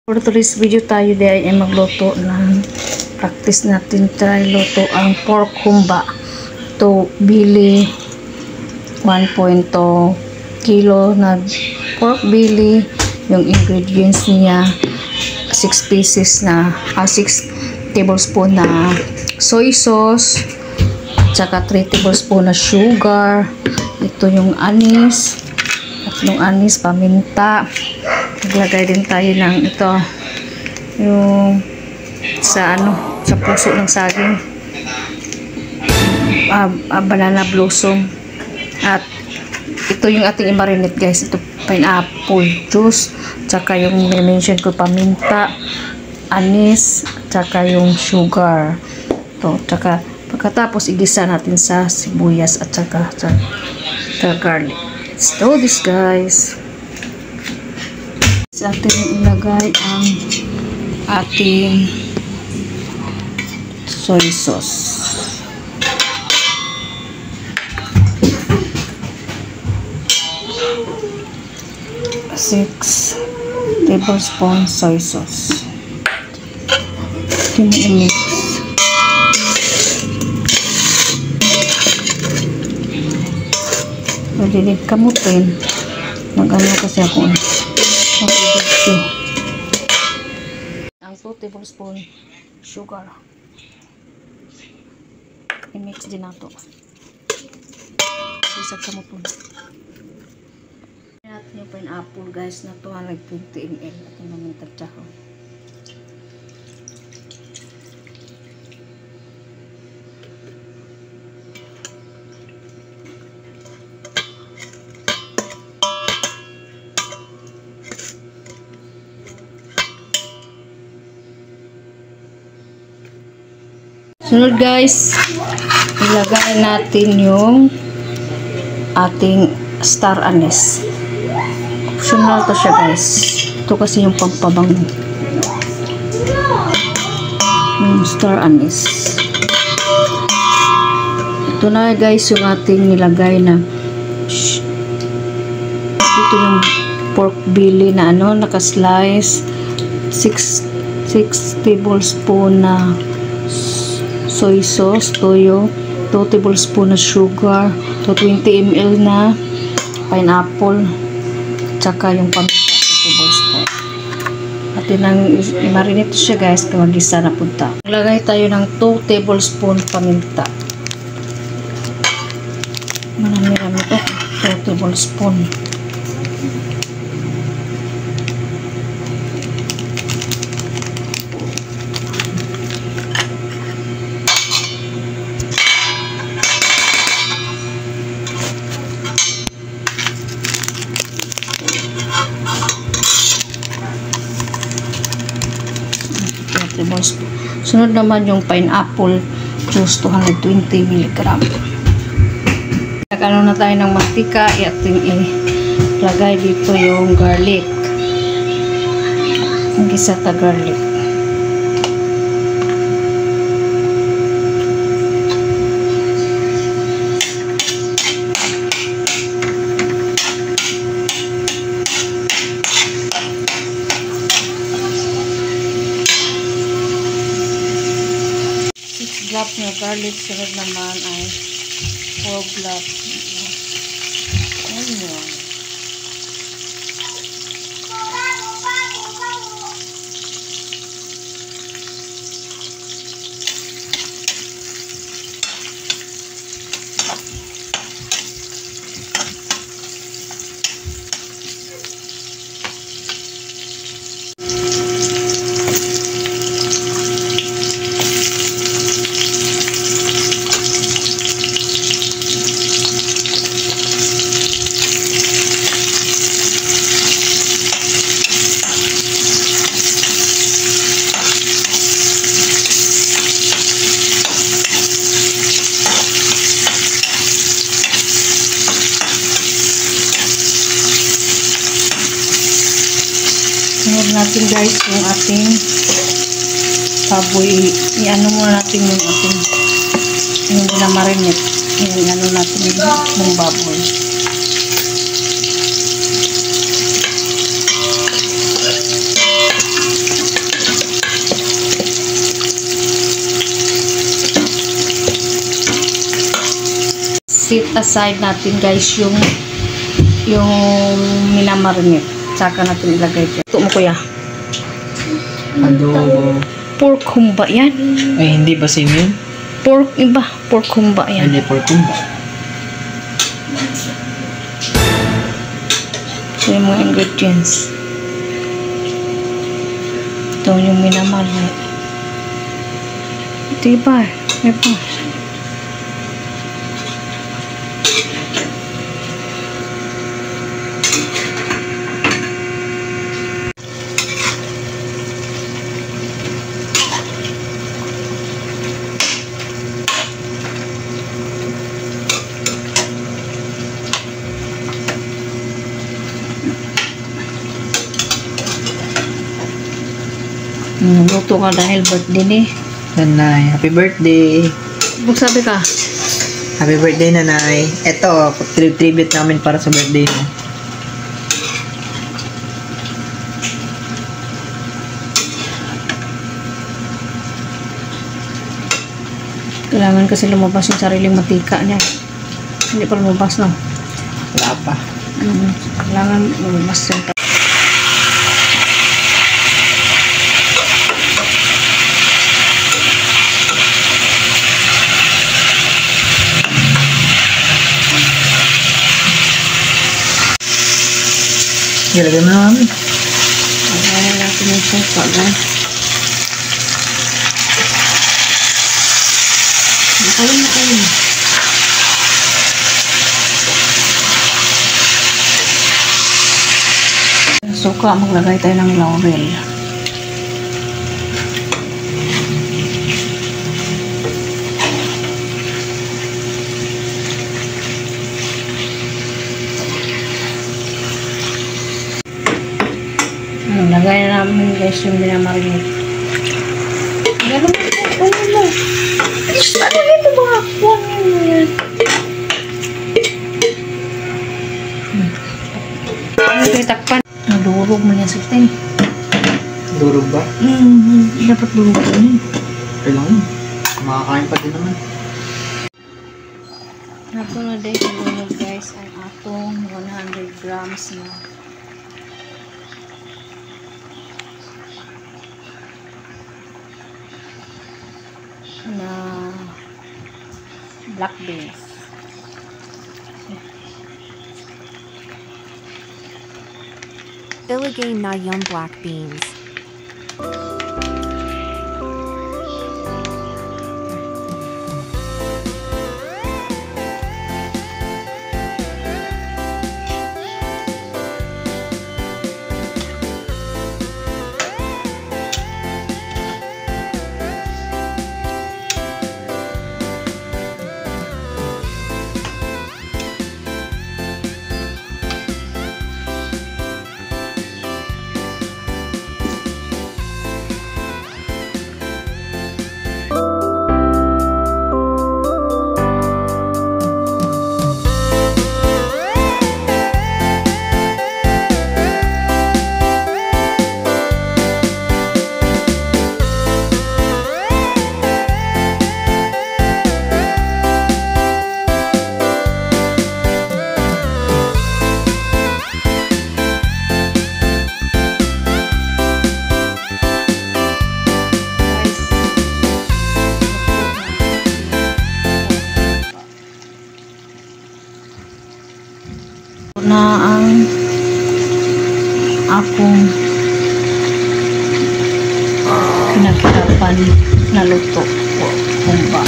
For today's video tayo ay magluto ng practice natin try luto ang pork humba. To bili 1.2 kilo na pork belly. Yung ingredients niya 6 pieces na 6 tablespoon na soy sauce, tsaka 3 tablespoon na sugar. Ito yung anis, tatlong anis, paminta. Maglagay din tayo ng ito yung sa puso ng saging, banana blossom. At ito yung ating i-marinate guys, ito pineapple juice, tsaka yung mention ko paminta, anis, tsaka yung sugar to, tsaka pagkatapos igisa natin sa sibuyas at tsaka garlic. Let's do this guys. Sa atin ilagay ang ating soy sauce. Six tablespoon soy sauce. I-mix. Pwede din kamutin. Mag-ano kasi ako. Ang 2 tablespoon sugar. I-mix din nato. Isag kamutin. Natin yung pineapple guys na 220 ml. Ito naman tagtsaho. Sunod guys, ilagay natin yung ating star anise. Optional to siya guys. Ito kasi yung pagpabango. Yung star anise. Ito na guys yung ating nilagay na ito yung pork belly na naka-slice. 6 tablespoon na soy sauce, toyo, 2 tablespoon na sugar, 220 ml na pineapple, tsaka yung paminta 2 tablespoon. At i-marinate siya guys, mag-isa na punta. Maglagay tayo ng 2 tablespoon paminta. Marami-rami ito, 2 tablespoon. Sunod naman yung pineapple juice 220 mg. Nagano na tayo ng mantika, i-ating ilagay dito yung garlic. Ang gisa ta garlic. Drops na garlic, sunod naman ay 4 drops. Ayun. Sunod natin guys yung ating baboy. I-ano muna natin yung ating yung marinate. I-ano natin yung baboy. i-set aside natin guys yung minamarinate. Saka natin ilagay dyan. Ito mo kuya. Adobo. Pork humba yan. Ay, hindi ba same yun? Pork iba. Pork humba yan. Hindi, pork kumba. So yung mga ingredients. Ito yung minamarinate. Ito iba. Iba. Luto ka dahil birthday ni. Nanay, happy birthday. Magsabi ka? Happy birthday, Nanay. Ito, tribute namin para sa birthday mo. Kailangan kasi lumabas yung sariling matika niya. Hindi pa lumabas, no? Wala pa. Kailangan lumabas yung Ilagay mo naman. Lagyan natin yung suka, guys. Nakalim na kayo. Suka, maglagay tayo ng laurel. Lagay na namin guys yung binamarinate. Ganun mo. Ano mo? Ano dito mga kuwanin mo yan? Ano kayo takpan? Nadurog mo yan sa tin. Durog ba? Dapat durog ko yun. Kailangan. Makakain pa din naman. Nato na din siguro guys ang atong 100 grams na black beans. Ilagay na yung black beans. Na ang akong pinakirapan na luto o humba.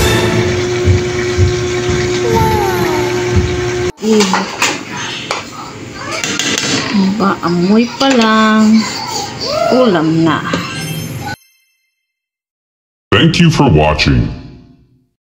Humba, amoy pa lang, ulam na. Thank you for watching.